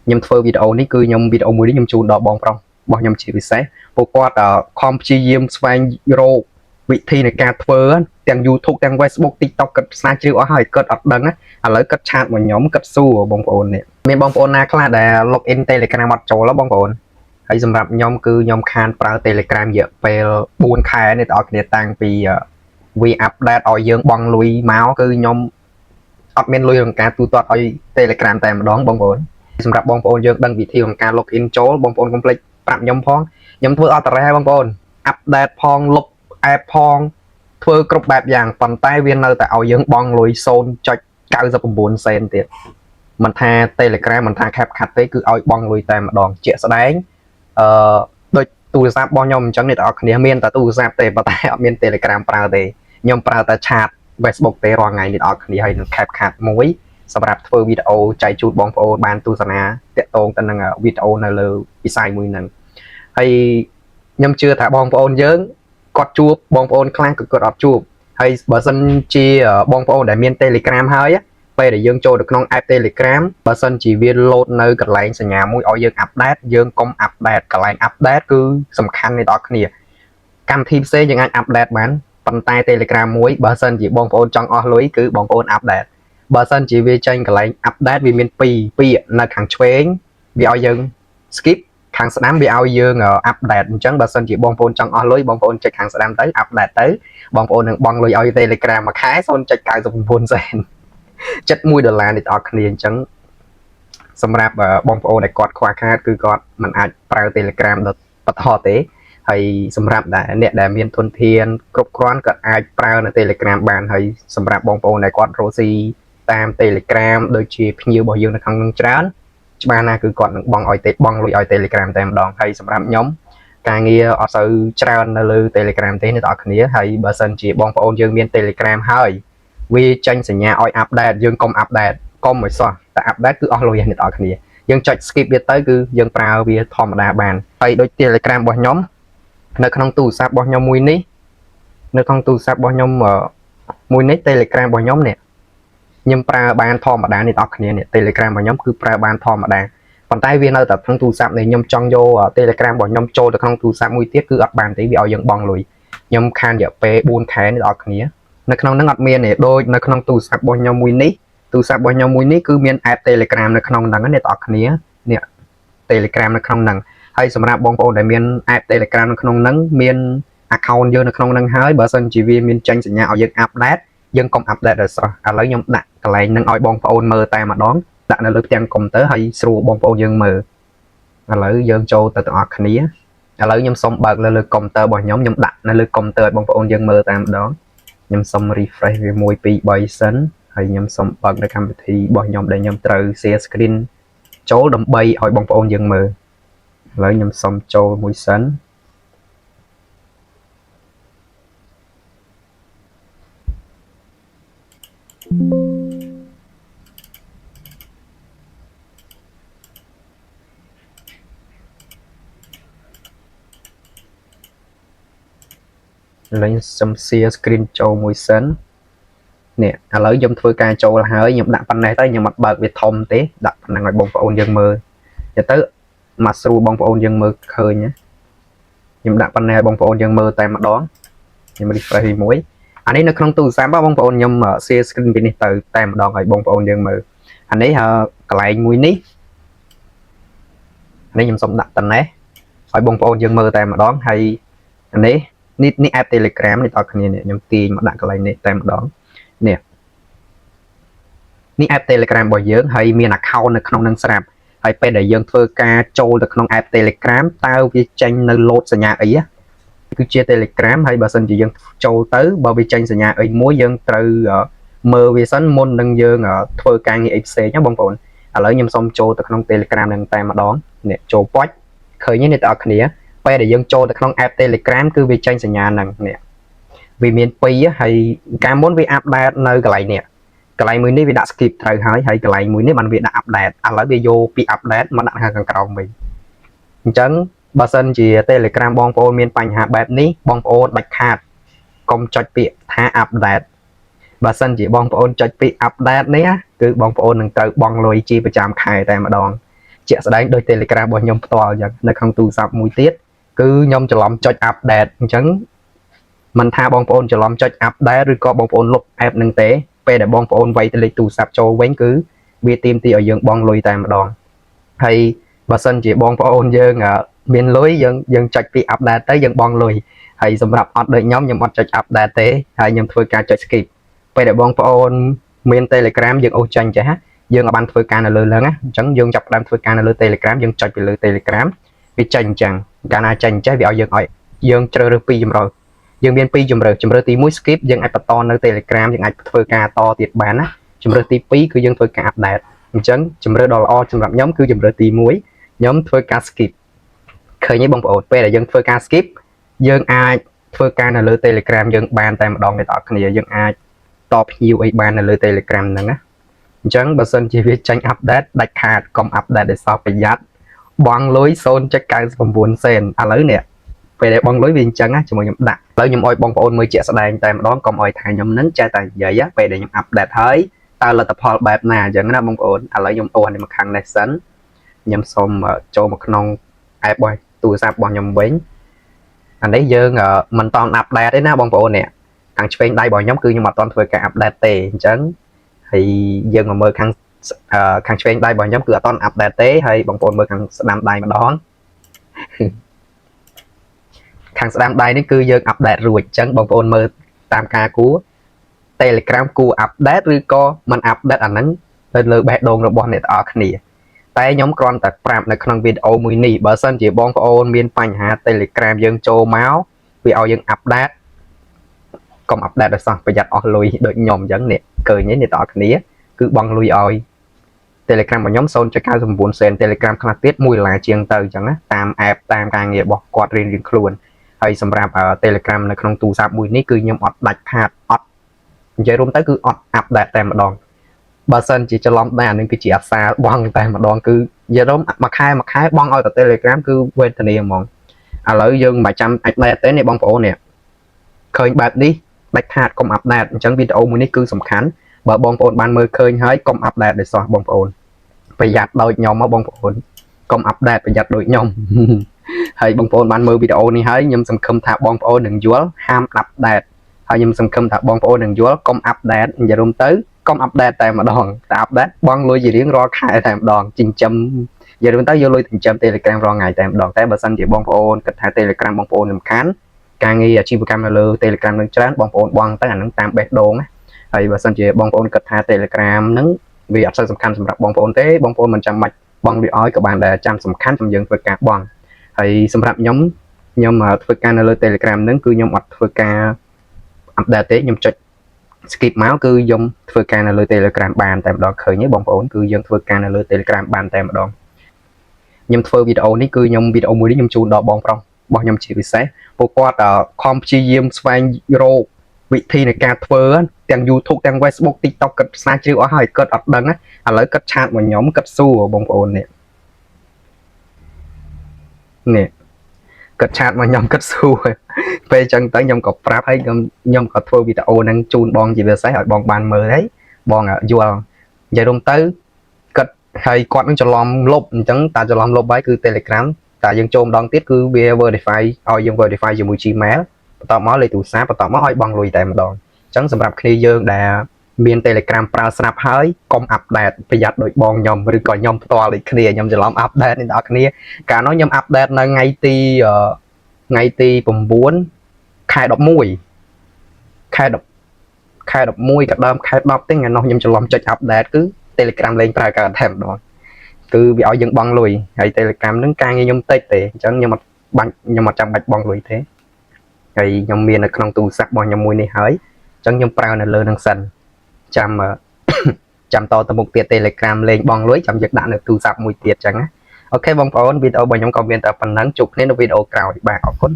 nhầm phơi video ní cứ nhầm video mới đi nhầm chun đỏ bong prong bong nhầm chỉ vì sẽ bộ quạt com chi yếm swang euro vị thi này cả phơi tiếng YouTube tiếng Facebook TikTok cất xa chữ ở hỏi cất ở đằng á lấy cất chat một nhóm cất su bong ôn này miền bong ôn na khá là login Telegram mặt trâu lắm bong ôn hay sầm rạp nhóm cứ nhóm khan vào Telegram giờ về buôn khai này ở cái tăng vì vì update ở dương bong lùi máu cứ nhóm admin lùi bằng cả tu toát ở Telegram tại mà đón bong ônสำหรับบองโอนยังดังวิธีของการล็อกอินโจลบองโอนคอมเพล็กปรับยำพองยำเพื่ออัตราให้บองโอนอัปเดตพองลบแอปพองเพื่อกรบแบบอย่างปันใต้เวียนเลยแต่เอายังบองลอยโซนจอยเก้าจะเป็นบุญเซนเตียมันทาเตเลกราฟมันทาแคปคัดเต้คือเอาบองลอยแต่มาดองเจี๊ยแสดงโดยตู้ซับบองยำจังเนี่ยออกเนี่ยเมียนแต่ตู้ซับเตะปะแต่เมียนเตเลกราฟปลาเตยำปลาแต่ชาร์ตเฟซบุ๊กเตรองไงเนี่ยออกเนี่ยให้แคปคัดมุ้ยสำหรับធ្វើវីដេអូចែកជូនបងប្អូនបានទស្សនាតាក់ទងទៅនឹងវីដេអូនៅលើវិស័យមួយហ្នឹងហើយខ្ញុំជឿថាបងប្អូនយើងគាត់ជួបបងប្អូនខ្លះក៏គាត់អត់ជួបហើយបើសិនជាបងប្អូនដែលមាន Telegram ហើយពេលដែលយើងចូលទៅក្នុង app Telegram បើសិនជាវា load នៅកន្លែងសញ្ញាមួយឲ្យយើង update យើងកុំ update កន្លែង update គឺសំខាន់នៃដល់គ្នាកម្មវិធីផ្សេងយើងអាច update បានប៉ុន្តែ Telegram មួយបើសិនជាបងប្អូនចង់អស់លុយគឺបងប្អូន updateបើសិនជាវាចេញកន្លែង update វាមាន2នៅខាងឆ្វេងវាឲ្យយើង skip ខាងស្ដាំវាឲ្យយើង update អញ្ចឹងបើសិនជាបងប្អូនចង់អស់លុយបងប្អូនចុចខាងស្ដាំទៅ update ទៅបងប្អូននឹងបង់លុយឲ្យ Telegram មួយខែ0.99 សេន$71នេះដល់គ្នាអញ្ចឹងសម្រាប់បងប្អូនដែលគាត់ខ្វះខាតគឺគាត់មិនអាចប្រើ Telegram ដល់បន្តទេហើយសម្រាប់អ្នកដែលមានទុនធានគ្រប់គ្រាន់ក៏អាចប្រើនៅ Telegram បានហើយសម្រាប់បងប្អូនដែលគាត់រកស៊ីតាម Telegram ដូចជាភ្ញៀវរបស់យើងនៅខាងនឹងច្រើនច្បាស់ណាស់គឺគាត់នឹងបង់ឲ្យបង់លុយឲ្យ Telegram តែម្ដងហើយសម្រាប់ខ្ញុំការងារអត់សូវច្រើននៅលើ Telegram ទេអ្នកនរគ្នាហើយបើសិនជាបងប្អូនយើងមាន Telegram ហើយវាចេញសញ្ញាឲ្យ update យើងកុំ update កុំឲ្យសោះតែ update គឺអស់លុយអ្នកនរគ្នាយើងចុច skip វាទៅគឺយើងប្រើវាធម្មតាបានហើយដូច Telegram របស់ខ្ញុំនៅក្នុងទូរស័ព្ទរបស់ខ្ញុំមួយនេះនៅក្នុងទូរស័ព្ទរបស់ខ្ញុំមួយនេះ Telegram របស់ខ្ញុំនេះខ្ញុំប្រើបានធម្មតានេះបងប្អូននេះ Telegram របស់ខ្ញុំគឺប្រើបានធម្មតាប៉ុន្តែវានៅតែក្នុងទូរស័ព្ទនេះខ្ញុំចង់យក Telegram របស់ខ្ញុំចូលទៅក្នុងទូរស័ព្ទមួយទៀតគឺអត់បានទេវាឲ្យយើងបង់លុយខ្ញុំខានរយៈពេល4ខែនេះបងប្អូននៅក្នុងហ្នឹងអត់មានទេដូចនៅក្នុងទូរស័ព្ទរបស់ខ្ញុំមួយនេះទូរស័ព្ទរបស់ខ្ញុំមួយនេះគឺមាន app Telegram នៅក្នុងហ្នឹងនេះបងប្អូននេះ Telegram នៅក្នុងហ្នឹងហើយសម្រាប់បងប្អូនដែលមាន app Telegram នៅក្នុងហ្នឹងមាន account យើងនៅក្នុងហ្នឹងហើយបើសិនជាវាមានចេញសញ្ញាឲ្យយើង update យើងកុំ update ដល់ស្រស់ឥឡូវខ្ញុំដាក់កន្លែងហ្នឹងឲ្យបងប្អូនមើលតែម្ដងដាក់នៅលើផ្ទាំងកុំព្យូទ័រហើយស្រួលបងប្អូនយើងមើលឥឡូវយើងចូលទៅទាំងអស់គ្នាឥឡូវខ្ញុំសុំបើកលើកុំព្យូទ័ររបស់ខ្ញុំដាក់នៅលើកុំព្យូទ័រឲ្យបងប្អូនយើងមើលតែម្ដងខ្ញុំសុំ refresh វា1 2 3សិនហើយខ្ញុំសុំបើកនៅកម្មវិធីរបស់ខ្ញុំដែលខ្ញុំត្រូវ share screen ចូលដើម្បីឲ្យបងប្អូនយើងមើលឥឡូវខ្ញុំសុំចូលមួយសិនឥឡូវខ្ញុំសុំ share screen ចូលមួយសិននេះឥឡូវខ្ញុំធ្វើការចូលហើយខ្ញុំដាក់ប៉ុណ្ណេះទៅខ្ញុំអត់បើកវាធំទេដាក់ប៉ុណ្ណឹងឲ្យបងប្អូនយើងមើលទៅមកស្រួលបងប្អូនយើងមើលឃើញខ្ញុំដាក់ប៉ុណ្ណេះឲ្យបងប្អូនយើងមើលតែម្ដងខ្ញុំ refresh មួយអានេះនៅក្នុងទូរស័ព្ទបងប្អូនខ្ញុំ share screen ពីនេះទៅតែម្ដងឲ្យបងប្អូនយើងមើលអានេះកន្លែងមួយនេះអានេះខ្ញុំសុំដាក់ប៉ុណ្ណេះឲ្យបងប្អូនយើងមើលតែម្ដងហើយអានេះនេះ app Telegram នេះដល់គ្នានេះខ្ញុំទាញមកដាក់កន្លែងនេះតែម្ដងនេះ app Telegram របស់យើងហើយមាន account នៅក្នុងនឹងស្រាប់ហើយពេលដែលយើងធ្វើការចូលទៅក្នុង app Telegram តើវាចេញនៅ load សញ្ញាអីគឺជា Telegram ហើយបើសិនជាយើងចូលទៅបើវាចេញសញ្ញាអីមួយយើងត្រូវមើលវាសិនមុននឹងយើងធ្វើការងារអីផ្សេងណាបងប្អូនឥឡូវខ្ញុំសុំចូលទៅក្នុង Telegram នឹងតែម្ដងនេះចូលប៉ុចឃើញទេអ្នកទាំងអស់គ្នាពេលដែលយើងចូលទៅក្នុង app Telegram គឺវាចេញសញ្ញាហ្នឹងនេះវាមាន2ហើយកាលមុនវា update នៅកន្លែងនេះកន្លែងមួយនេះវាដាក់ skip ត្រូវហើយកន្លែងមួយនេះបានវាដាក់ update ឥឡូវវាយកពី update មកដាក់ខាងក្រោមវិញអញ្ចឹងបើសិនជា Telegram បងប្អូនមានបញ្ហាបែបនេះបងប្អូនដាច់ខាតកុំចុចពាក្យថា update បើសិនជាបងប្អូនចុចពាក្យ update នេះគឺបងប្អូននឹងត្រូវបង់លុយជាប្រចាំខែតែម្ដង ជាក់ស្ដែងដោយ Telegram របស់ខ្ញុំផ្ទាល់អញ្ចឹងនៅក្នុងទូរស័ព្ទមួយទៀតគឺខ្ញុំច្រឡំចុច update អញ្ចឹងមិនថាបងប្អូនច្រឡំចុច update ឬក៏បងប្អូនលុប app នឹងទេពេលដែលបងប្អូនវាយទៅលេខទូរស័ព្ទចូលវិញគឺវាទាមទារឲ្យយើងបង់លុយតែម្ដងហើយបើសិនជាបងប្អូនយើងមានលុយយើងចុចពី update ទៅយើងបង់លុយហើយសម្រាប់អត់ដូចខ្ញុំអត់ចុច update ទេហើយខ្ញុំធ្វើការចុច skip ពេលដែលបងប្អូនមាន Telegram យើងអូសចាញ់ចេះយើងអាចបានធ្វើការនៅលើហ្នឹងណាអញ្ចឹងយើងចាប់ផ្ដើមធ្វើការនៅលើ Telegram យើងចុចពីលើ Telegram វាចេញអញ្ចឹងកាលណាចេញចេះវាឲ្យយើងជ្រើសរើសពីរជម្រើសយើងមានពីរជម្រើសទី1 skip យើងអាចបន្តនៅ Telegram យើងអាចធ្វើការតទៀតបានណាជម្រើសទី2គឺយើងធ្វើការ update អញ្ចឹងជម្រើសដ៏ល្អសម្រាប់ខ្ញុំគឺជម្រើសទី1ខ្ញុំធ្វើការ skip ឃើញទេបងប្អូនពេលដែលយើងធ្វើការ skip យើងអាចធ្វើការនៅលើ Telegram យើងបានតែម្ដងអ្នកនរគ្នាយើងអាចតបភ្ញៀវអីបាននៅលើ Telegram ហ្នឹងណាអញ្ចឹងបើសិនជាវាចាញ់ update ដាច់ខាតកុំ update ដោយសារប្រយ័ត្នបង់លុយ 0.99 សេនឥឡូវនេះពេលដែលបង់លុយវាអញ្ចឹងណាជាមួយខ្ញុំដាក់ឥឡូវខ្ញុំឲ្យបងប្អូនមើលជាក់ស្ដែងតែម្ដងកុំឲ្យថាខ្ញុំនឹងចេះតែនិយាយពេលដែលខ្ញុំ update ហើយតើលទ្ធផលបែបណាអញ្ចឹងណាបងប្អូនឥឡូវខ្ញុំអូសនេះមកខាងនេះសិនខ្ញុំសូមចូលមកក្នុង app របស់ទូរស័ព្ទរបស់ខ្ញុំវិញអានេះយើងមិនតន់ update ទេណាបងប្អូននេះខាងឆ្វេងដៃរបស់ខ្ញុំគឺខ្ញុំអត់តន់ធ្វើការ update ទេអញ្ចឹងហើយយើងមកមើលខាងឆ្វេងដៃរបស់ខ្ញុំគឺអត់តន់ update ទេហើយបងប្អូនមើលខាងស្ដាំដៃម្ដងខាងស្ដាំដៃនេះគឺយើង update រួចអញ្ចឹងបងប្អូនមើលតាមការគួរ Telegram គួរ update ឬក៏មិន update អាហ្នឹងទៅលើបេះដូងរបស់អ្នកទាំងអស់គ្នាតែខ្ញុំគ្រាន់តែប្រាប់នៅក្នុងវីដេអូមួយនេះបើសិនជាបងប្អូនមានបញ្ហា Telegram យើងចូលមកវាឲ្យយើង update កុំ update ដោយសោះប្រយ័ត្នអស់លុយដូចខ្ញុំអញ្ចឹងនេះឃើញទេអ្នកទាំងអស់គ្នាគឺបង់លុយឲ្យ Telegram របស់ខ្ញុំ 0.99 សេន Telegram ខ្លះទៀត$1ជាងទៅអញ្ចឹងណាតាម app តាមការងាររបស់គាត់រៀងៗខ្លួនហើយសម្រាប់ Telegram នៅក្នុងទូរស័ព្ទមួយនេះគឺខ្ញុំអត់ដាច់ខាតអត់និយាយរួមទៅគឺអត់ update តែម្ដងបើសិនជាច្រឡំដែរអានឹងគឺជាអាសាបង់តែម្ដងគឺនិយាយរួមមួយខែបង់ឲ្យតែ Telegram គឺវេទនាហ្មងឥឡូវយើងមិនចាំអាចដែរទេនេះបងប្អូននេះឃើញបែបនេះដាច់ខាតកុំ update អញ្ចឹងវីដេអូមួយនេះគឺសំខាន់បើបងប្អូនបានមើលឃើញហើយកុំ update ដោយសោះបងប្អូនប្រយ័ត្នដូចខ្ញុំមកបងប្អូនកុំ update ប្រយ័ត្នដូចខ្ញុំហើយបងប្អូនបានមើលវីដេអូនេះហើយខ្ញុំសង្ឃឹមថាបងប្អូននឹងយល់ហាម update ហើយខ្ញុំសង្ឃឹមថាបងប្អូននឹងយល់កុំ update និយាយរួមទៅកុំ update តែម្ដងតែ update បងលុយជារៀងរាល់ខែតែម្ដងចិញ្ចឹមនិយាយរួមទៅយកលុយចិញ្ចឹម Telegram រាល់ថ្ងៃតែម្ដងតែបើសិនជាបងប្អូនគិតថា Telegram បងប្អូនសំខាន់ការងារអាជីវកម្មនៅលើ Telegram នឹងច្រើនបងប្អូនបង់ទៅអានឹងតាមបេះដូងណាហើយបើសិនជាបងប្អូនគិតថា Telegram ហ្នឹងវាអត់សូវសំខាន់សម្រាប់បងប្អូនទេបងប្អូនមិនចាំបាច់បង់វាឲ្យក៏បានដែរចាំសំខាន់ខ្ញុំយើងធ្វើការបង់ហើយសម្រាប់ខ្ញុំធ្វើការនៅលើ Telegram ហ្នឹងគឺខ្ញុំអត់ធ្វើការ update ទេខ្ញុំចុច skip មកគឺខ្ញុំធ្វើការនៅលើ Telegram បានតែម្ដងឃើញទេបងប្អូនគឺយើងធ្វើការនៅលើ Telegram បានតែម្ដងខ្ញុំធ្វើវីដេអូនេះគឺខ្ញុំវីដេអូមួយនេះខ្ញុំជូនដល់បងប្រុសរបស់ខ្ញុំជាពិសេសពួកគាត់ខំព្យាយាមស្វែងរកវិធីនៃការធ្វើទាំង YouTube ទាំង Facebook TikTok គាត់ស្នាជ្រាវអស់ហើយគាត់អត់ដឹងណាឥឡូវគាត់ឆាតមកខ្ញុំគាត់សួរបងប្អូននេះគាត់ឆាតមកខ្ញុំគាត់សួរពេលអញ្ចឹងទៅខ្ញុំក៏ប្រាប់ហើយខ្ញុំក៏ធ្វើវីដេអូហ្នឹងជូនបងជាពិសេសឲ្យបងបានមើលហើយបងយល់និយាយរួមទៅគាត់ហើយគាត់នឹងច្រឡំលុបអញ្ចឹងតែច្រឡំលុបហើយគឺ Telegram តែយើងចូលម្ដងទៀតគឺវា verify ឲ្យយើង verify ជាមួយ Gmail បន្ទាប់មកលេខទូរស័ព្ទបន្ទាប់មកឲ្យបង់លុយតែម្ដងអញ្ចឹងសម្រាប់គ្នាយើងដែលមាន Telegram ប្រើស្រាប់ហើយកុំ update ប្រយ័ត្នដូចបងខ្ញុំឬក៏ខ្ញុំផ្ទាល់ដូចគ្នាខ្ញុំច្រឡំ update នេះដល់គ្នាកាលនោះខ្ញុំ update នៅថ្ងៃទី9 ខែ 11 ខែ 11 ខែ 11 ក៏ដើមខែ 10 ទេថ្ងៃនោះខ្ញុំច្រឡំចុច update គឺ Telegram លេងប្រើការតែម្ដងគឺវាឲ្យយើងបង់លុយហើយ Telegram ហ្នឹងការងារខ្ញុំតិចទេអញ្ចឹងខ្ញុំអត់ចាំបាច់បង់លុយទេហើយខ្ញុំមាននៅក្នុងទូរស័ព្ទរបស់ខ្ញុំមួយនេះហើយអញ្ចឹងខ្ញុំប្រើនៅលើនឹងសិនចាំតទៅមុខទៀត Telegram លេងបង់លុយចាំយើងដាក់នៅទូរស័ព្ទមួយទៀតអញ្ចឹងណាអូខេបងប្អូនវីដេអូរបស់ខ្ញុំក៏មានតែប៉ុណ្ណឹងជួបគ្នានៅវីដេអូក្រោយបាទអរគុណ